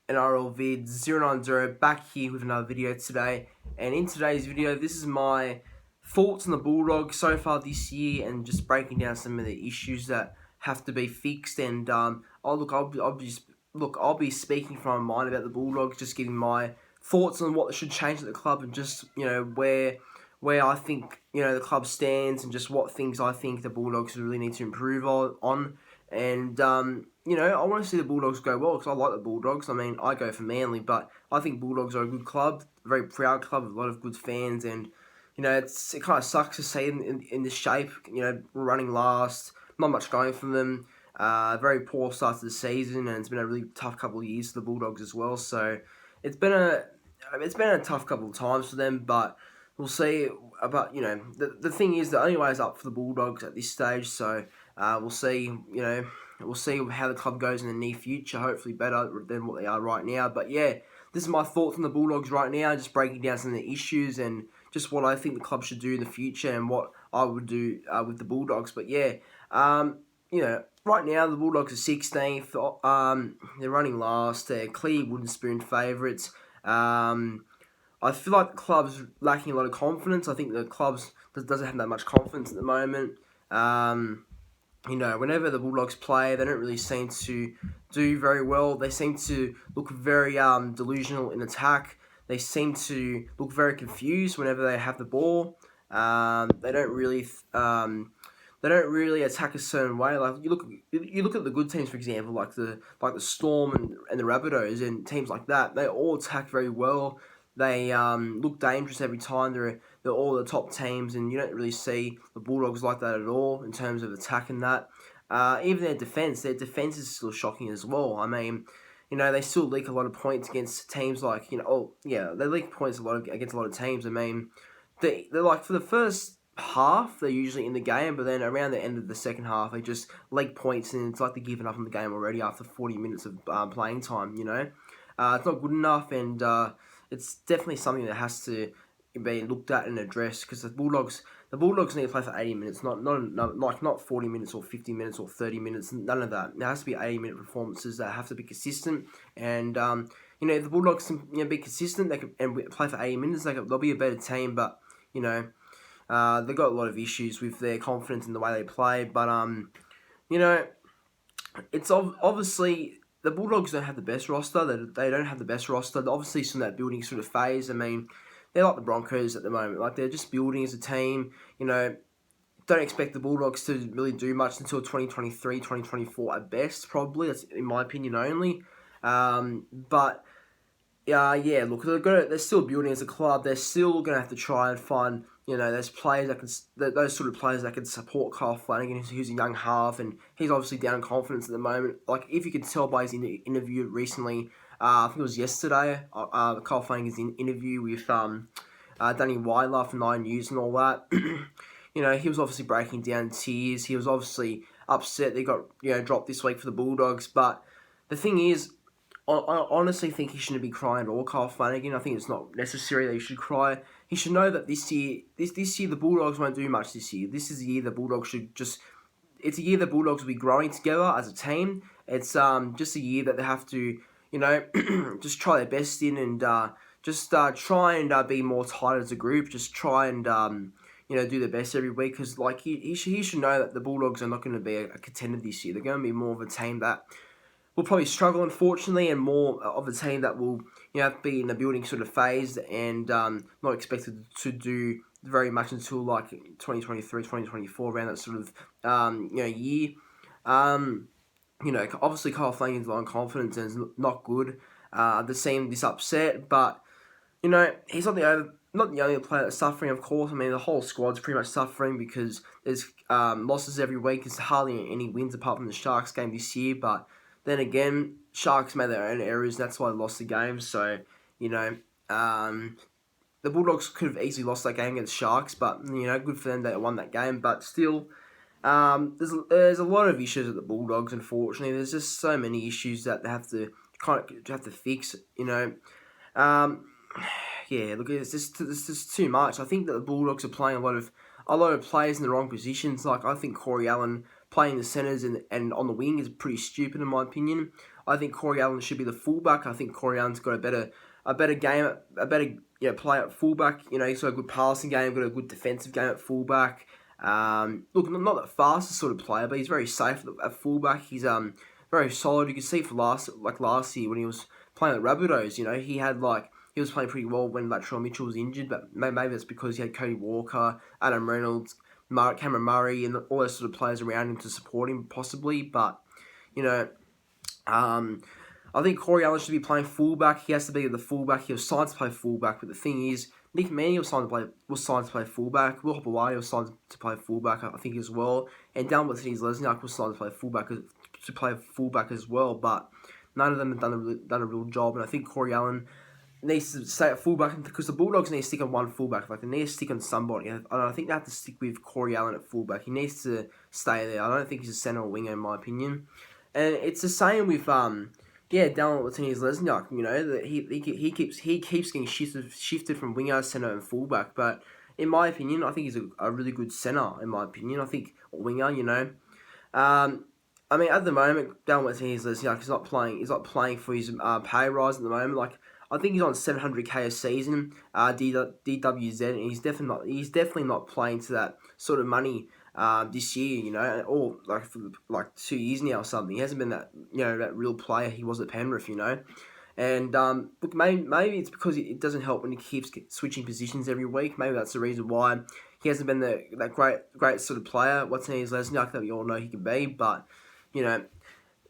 NRL vid 090 back here with another video today. And in today's video, this is my thoughts on the Bulldogs so far this year and just breaking down some of the issues that have to be fixed. And I'll be speaking from my mind about the Bulldogs, just giving my thoughts on what should change at the club and just where I think the club stands and just what things I think the Bulldogs really need to improve on. And I want to see the Bulldogs go well because I like the Bulldogs. I mean, I go for Manly, but I think Bulldogs are a good club, a very proud club with a lot of good fans. And it kind of sucks to see them in this shape. Running last, not much going for them. Very poor start to the season, and it's been a really tough couple of years for the Bulldogs as well. So it's been a tough couple of times for them, but we'll see. About the thing is, the only way is up for the Bulldogs at this stage. So we'll see. We'll see how the club goes in the near future. Hopefully better than what they are right now. But yeah, this is my thoughts on the Bulldogs right now. Just breaking down some of the issues and just what I think the club should do in the future and what I would do with the Bulldogs. But yeah, right now the Bulldogs are 16th. They're running last. They're clear wooden spoon favourites. I feel like the club's lacking a lot of confidence. I think the club doesn't have that much confidence at the moment. Whenever the Bulldogs play, they don't really seem to do very well. They seem to look very delusional in attack. They seem to look very confused whenever they have the ball. They don't really attack a certain way. Like you look at the good teams, for example, like the Storm and the Rabbitohs and teams like that. They all attack very well. They look dangerous every time. They're all the top teams, and you don't really see the Bulldogs like that at all in terms of attacking that. Even their defence is still shocking as well. I mean, they still leak a lot of points against teams like, they leak points against a lot of teams. I mean, they're like, for the first half, they're usually in the game, but then around the end of the second half, they just leak points, and it's like they're giving up on the game already after 40 minutes of playing time, It's not good enough, and it's definitely something that has to be looked at and addressed because the Bulldogs need to play for 80 minutes, not 40 minutes or 50 minutes or 30 minutes, none of that. There has to be 80-minute performances that have to be consistent, and if the Bulldogs can be consistent, they can and play for 80 minutes, they'll be a better team. But they've got a lot of issues with their confidence in the way they play. But it's obviously the Bulldogs don't have the best roster. They don't have the best roster. They're obviously still in that building sort of phase. I mean, they're like the Broncos at the moment. Like, they're just building as a team. Don't expect the Bulldogs to really do much until 2023, 2024 at best, probably. That's in my opinion only. Look, they're still building as a club. They're still going to have to try and find, those sort of players that can support Kyle Flanagan, who's a young half, and he's obviously down in confidence at the moment. Like, if you can tell by his interview recently, I think it was yesterday, Kyle Flanagan's interview with Danny Weiler from 9 News and all that. He was obviously breaking down in tears. He was obviously upset they got dropped this week for the Bulldogs. But the thing is, I honestly think he shouldn't be crying at all, Kyle Flanagan. I think it's not necessary that he should cry. He should know that this year the Bulldogs won't do much this year. This is the year the Bulldogs it's a year the Bulldogs will be growing together as a team. It's just a year that they have to, just try their best in and try and be more tight as a group. Just try and do their best every week, because he should know that the Bulldogs are not going to be a contender this year. They're going to be more of a team that will probably struggle, unfortunately, and more of a team that will be in the building sort of phase and not expected to do very much until like 2023, 2024, around that sort of year. Obviously Kyle Flanagan's low on confidence and is not good. They seem this upset, but he's not the only player that's suffering, of course. I mean, the whole squad's pretty much suffering because there's losses every week. There's hardly any wins apart from the Sharks game this year, but then again, Sharks made their own errors. That's why they lost the game. So, the Bulldogs could have easily lost that game against Sharks, but, good for them that they won that game. But still, there's a lot of issues at the Bulldogs, unfortunately. There's just so many issues that they have to fix, look, it's just too much. I think that the Bulldogs are playing a lot of players in the wrong positions. Like, I think Corey Allen playing the centres and on the wing is pretty stupid in my opinion. I think Corey Allen should be the fullback. I think Corey Allen's got a better game, play at fullback. He's got a good passing game, got a good defensive game at fullback. Look, not the fastest sort of player, but he's very safe at fullback. He's very solid. You can see for last year when he was playing at Rabbitohs, he was playing pretty well when Latrell Mitchell was injured, but maybe that's because he had Cody Walker, Adam Reynolds, Cameron Murray, and all those sort of players around him to support him, possibly. But, I think Corey Allen should be playing fullback. He has to be the fullback. He was signed to play fullback, but the thing is, Nick Manning was signed to play fullback. Will Hopewadi was signed to play fullback, I think, as well. And Dallin Watene-Lesniak was signed to play fullback as well. But none of them have done a real job. And I think Corey Allen needs to stay at fullback because the Bulldogs need to stick on one fullback. They need to stick on somebody. And I think they have to stick with Corey Allen at fullback. He needs to stay there. I don't think he's a centre or winger, in my opinion. And it's the same with Dallin Watene-Lesniak. That he keeps getting shifted from winger, centre, and fullback. But in my opinion, I think he's a really good centre. In my opinion, I think winger. At the moment, Dallin Watene-Lesniak is not playing. He's not playing for his pay rise at the moment. I think he's on $700K a season, DWZ, and he's definitely not playing to that sort of money this year, or for 2 years now or something. He hasn't been that that real player he was at Penrith, And look, maybe it's because it doesn't help when he keeps switching positions every week. Maybe that's the reason why he hasn't been that great sort of player. Watene-Lesniak that we all know he can be, but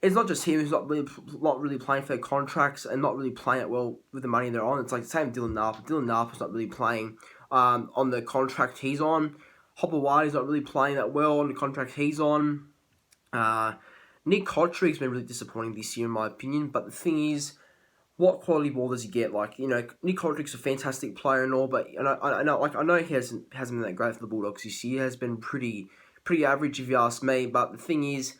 it's not just him who's not really playing for their contracts and not really playing it well with the money they're on. It's like the same with Dylan Napa. Dylan Napa's not really playing on the contract he's on. Hopewadi's not really playing that well on the contract he's on. Nick Cotric's been really disappointing this year, in my opinion. But the thing is, what quality ball does he get? Nick Cotric's a fantastic player and all, but I know he hasn't been that great for the Bulldogs this year. He has been pretty average, if you ask me. But the thing is,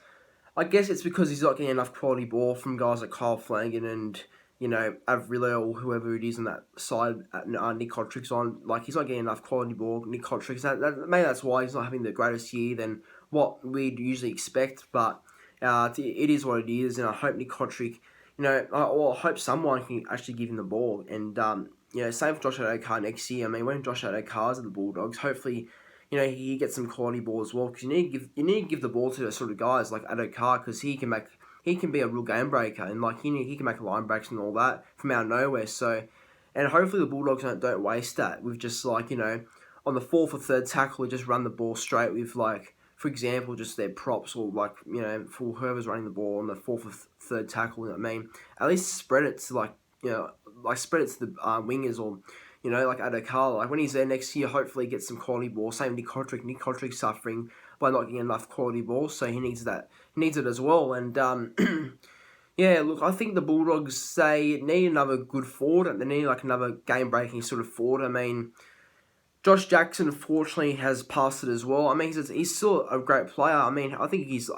I guess it's because he's not getting enough quality ball from guys like Kyle Flanagan and, Avrilo or whoever it is on that side Nick Cotric's on. He's not getting enough quality ball. Nick Cotric's, maybe that's why he's not having the greatest year than what we'd usually expect. But it is what it is, and I hope Nick Cotric, I hope someone can actually give him the ball. And, same for Josh Adokar next year. When Josh Adokar's at the Bulldogs, hopefully he gets some quality ball as well, because you need to give the ball to those sort of guys like Adokar, because he can be a real game breaker, and he can make line breaks and all that from out of nowhere. So, and hopefully the Bulldogs don't waste that with just on the fourth or third tackle, just run the ball straight with for example, just their props or for whoever's running the ball on the fourth or third tackle. At least spread it to spread it to the wingers or. Like Adokar, when he's there next year, hopefully he gets some quality ball. Same with Nick Cotric. Nick Cotric's suffering by not getting enough quality ball, so he needs that. He needs it as well. And I think the Bulldogs, they need another good forward. They need another game-breaking sort of forward. Josh Jackson, unfortunately, has passed it as well. He's still a great player. I think he's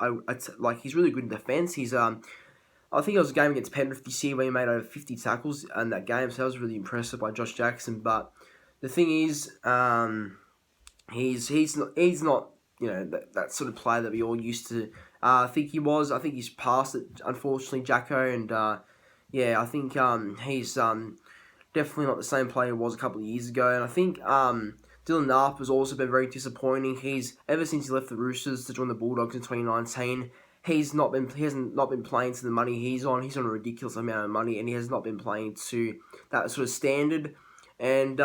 really good in defence. I think it was a game against Penrith this year where he made over 50 tackles in that game, so I was really impressed by Josh Jackson. But the thing is, he's not that sort of player that we all used to think he was. I think he's past it, unfortunately, Jacko, and I think he's definitely not the same player he was a couple of years ago. And I think Dylan Napa has also been very disappointing. Ever since he left the Roosters to join the Bulldogs in 2019. He hasn't not been playing to the money he's on. He's on a ridiculous amount of money, and he has not been playing to that sort of standard. And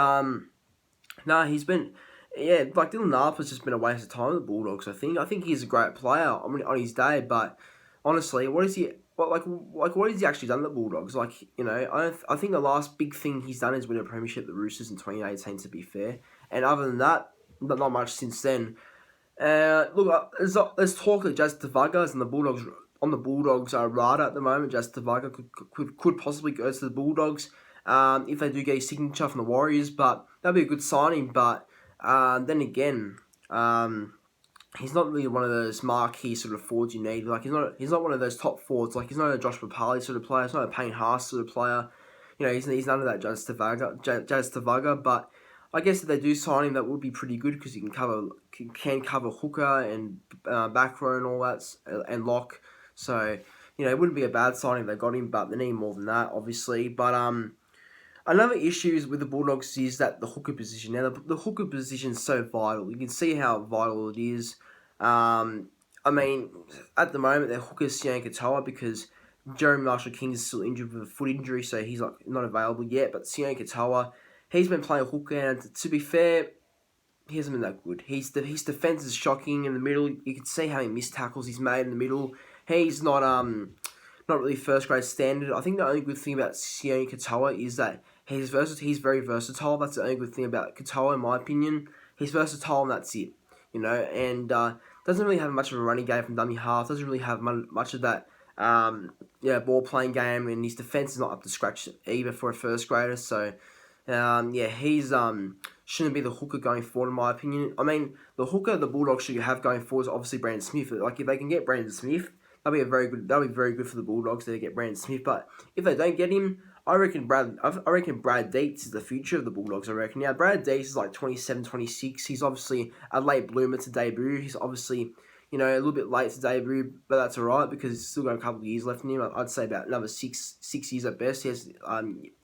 he's been Dylan Napa's just been a waste of time with the Bulldogs. I think he's a great player on his day, but honestly, what is he? What has he actually done at the Bulldogs? I think the last big thing he's done is win a premiership at the Roosters in 2018. To be fair, and other than that, not much since then. Let's talk of Jazz Tavaga and the Bulldogs on the Bulldogs radar at the moment. Jazz Tavaga could possibly go to the Bulldogs if they do get a signature from the Warriors, but that'd be a good signing. But then again, he's not really one of those marquee sort of forwards you need. He's not one of those top forwards. He's not a Josh Papali sort of player. He's not a Payne Haas sort of player. He's none of that Jazz Tavaga, but I guess if they do sign him, that would be pretty good because he can cover hooker and back row and all that and lock. So it wouldn't be a bad signing if they got him, but they need more than that, obviously. But another issue with the Bulldogs is that the hooker position. Now, the hooker position is so vital. You can see how vital it is. I mean, at the moment, their hooker is Sione Katoa because Jeremy Marshall-King is still injured with a foot injury, so he's not available yet. But Sione Katoa, he's been playing hooker, and to be fair, he hasn't been that good. His defense is shocking in the middle. You can see how many missed tackles he's made in the middle. He's not really first grade standard. I think the only good thing about Sione Katoa is that he's very versatile. That's the only good thing about Katoa, in my opinion. He's versatile, and that's it. And doesn't really have much of a running game from dummy half. Doesn't really have much of that ball playing game, and his defense is not up to scratch either for a first grader. So he's shouldn't be the hooker going forward, in my opinion. I mean, the hooker the Bulldogs should have going forward is obviously Brandon Smith. Like, if they can get Brandon Smith, that'll be very good for the Bulldogs to get Brandon Smith. But if they don't get him, I reckon Brad Dietz is the future of the Bulldogs, I reckon. Now, Brad Dietz is like 27, 26. He's obviously a late bloomer to debut. He's obviously, a little bit late to debut, but that's all right because he's still got a couple of years left in him. I'd say about another six years at best. He has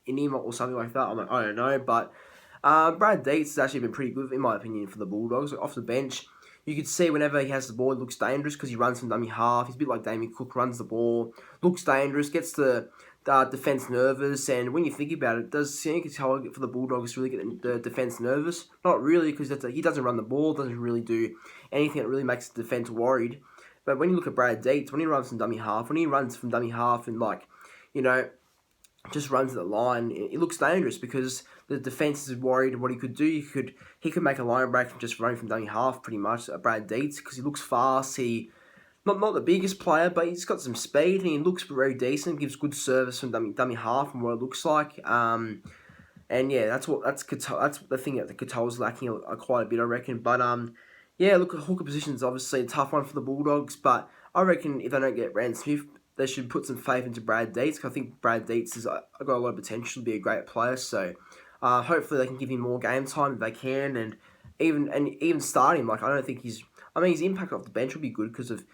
in him or something like that. I don't know, but Brad Dietz has actually been pretty good, in my opinion, for the Bulldogs. Off the bench, you could see whenever he has the ball, it looks dangerous because he runs from dummy half. He's a bit like Damien Cook, runs the ball, looks dangerous, gets the defence nervous. And when you think about it, does Sione Katoa for the Bulldogs really get the defence nervous? Not really, because he doesn't run the ball, doesn't really do anything that really makes the defence worried. But when you look at Brad Dietz, when he runs from dummy half, and just runs at the line, it looks dangerous because the defence is worried what he could do. He could make a line break from just running from dummy half, pretty much, Brad Dietz, because he looks fast. He not the biggest player, but he's got some speed and he looks very decent. Gives good service from dummy half and what it looks like. And yeah, that's the thing that the Katoa's lacking quite a bit, I reckon. But look, the hooker position is obviously a tough one for the Bulldogs, but I reckon if they don't get Brandon Smith, they should put some faith into Brad Dietz, because I think Brad Dietz has got a lot of potential to be a great player. So hopefully they can give him more game time if they can, and even start him. Like, I don't think his impact off the bench will be good because of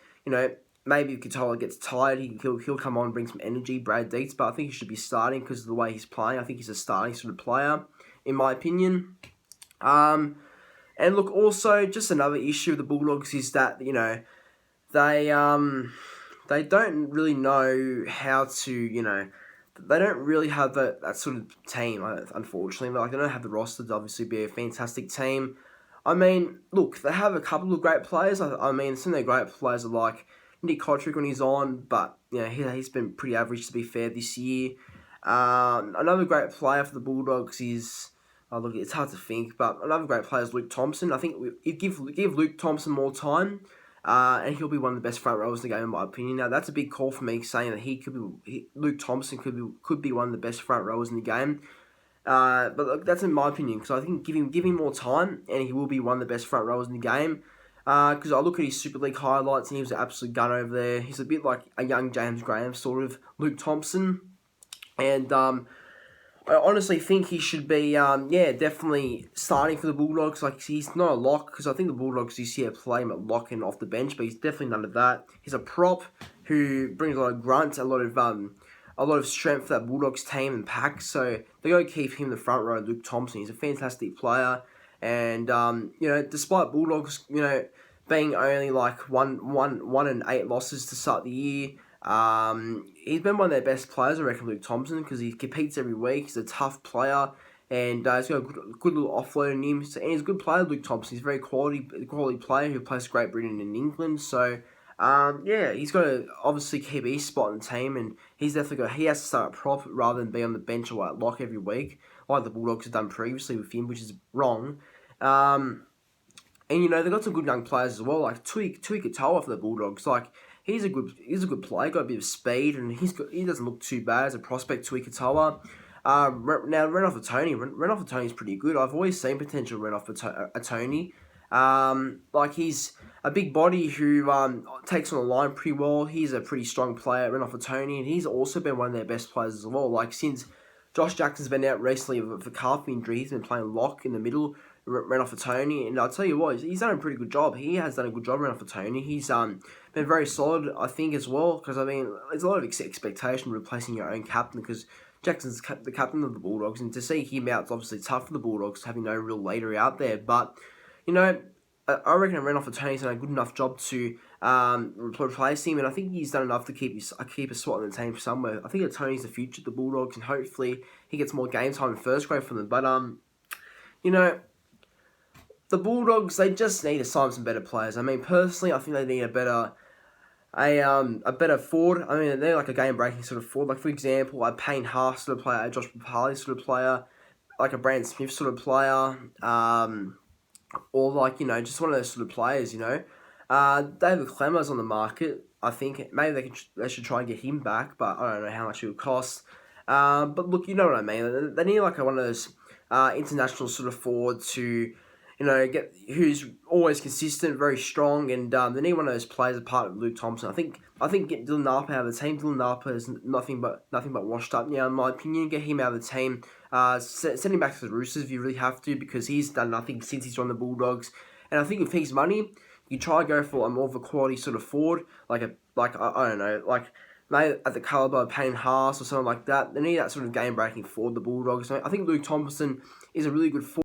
maybe if Katoa gets tired, he'll come on and bring some energy, Brad Dietz. But I think he should be starting because of the way he's playing. I think he's a starting sort of player, in my opinion. And look, also just another issue with the Bulldogs is that they don't really know how to, they don't really have that sort of team, unfortunately. Like, they don't have the roster to obviously be a fantastic team. I mean, look, they have a couple of great players. I mean, some of their great players are like Nick Kotrick when he's on, but he's been pretty average, to be fair, this year. Another great player for the Bulldogs is, look, it's hard to think, but another great player is Luke Thompson. I think you give Luke Thompson more time, and he'll be one of the best front rowers in the game, in my opinion. Now, that's a big call for me, saying that Luke Thompson could be one of the best front rowers in the game. But look, that's in my opinion, because I think give him more time, and he will be one of the best front rowers in the game. Because I look at his Super League highlights, and he was an absolute gun over there. He's a bit like a young James Graham, sort of, Luke Thompson. And I honestly think he should be, definitely starting for the Bulldogs. Like, he's not a lock, because I think the Bulldogs this year play him at lock and off the bench, but he's definitely none of that. He's a prop who brings a lot of grunt, a lot of strength for that Bulldogs team and pack. So they got to keep him in the front row. Luke Thompson, he's a fantastic player, and despite Bulldogs, being only like 1-8 losses to start the year, he's been one of their best players, I reckon, Luke Thompson, because he competes every week. He's a tough player, and he's got a good little offload in him. And he's a good player, Luke Thompson. He's a very quality player who plays for Great Britain and England. So he's got to obviously keep his spot in the team, and he has to start at prop rather than be on the bench or at lock every week, like the Bulldogs have done previously with him, which is wrong. And they've got some good young players as well, like Tui Katoa for the Bulldogs. Like, he's a good player, got a bit of speed, and he doesn't look too bad as a prospect, Tui Katoa. Now, Renouf Tony's pretty good. I've always seen potential Renouf Tony. He's a big body who takes on the line pretty well. He's a pretty strong player, Renouf Tony, and he's also been one of their best players as well. Like, since Josh Jackson's been out recently with a calf injury, he's been playing lock in the middle, Renouf Tony, and I'll tell you what, he's done a pretty good job. He has done a good job, Renouf Tony. He's been been very solid, I think, as well. Because, I mean, there's a lot of expectation replacing your own captain because Jackson's the captain of the Bulldogs, and to see him out is obviously tough for the Bulldogs, having no real leader out there. But, you know, I reckon Renouf Tony's done a good enough job to replace him, and I think he's done enough to keep a spot in the team somewhere. I think that Tony's the future of the Bulldogs, and hopefully he gets more game time in first grade from them. But, you know, the Bulldogs, they just need to sign some better players. I mean, personally, I think they need a better forward. I mean, they're like a game-breaking sort of forward. Like, for example, a Payne Haas sort of player, a Josh Papali sort of player, like a Brandon Smith sort of player, or like, you know, just one of those sort of players, you know. David Clemmer's on the market. I think maybe they should try and get him back, but I don't know how much it would cost. But look, you know what I mean. They need like one of those international sort of forwards who, you know, who's always consistent, very strong, and they need one of those players apart of Luke Thompson. I think get Dylan Napa out of the team. Dylan Napa is nothing but washed up. Yeah, in my opinion, get him out of the team. Send him back to the Roosters if you really have to, because he's done nothing since he's joined the Bulldogs. And I think with his money, you try to go for a more of a quality sort of forward, I don't know, like maybe at the caliber of Payne Haas or something like that. They need that sort of game breaking forward, the Bulldogs. I think Luke Thompson is a really good forward.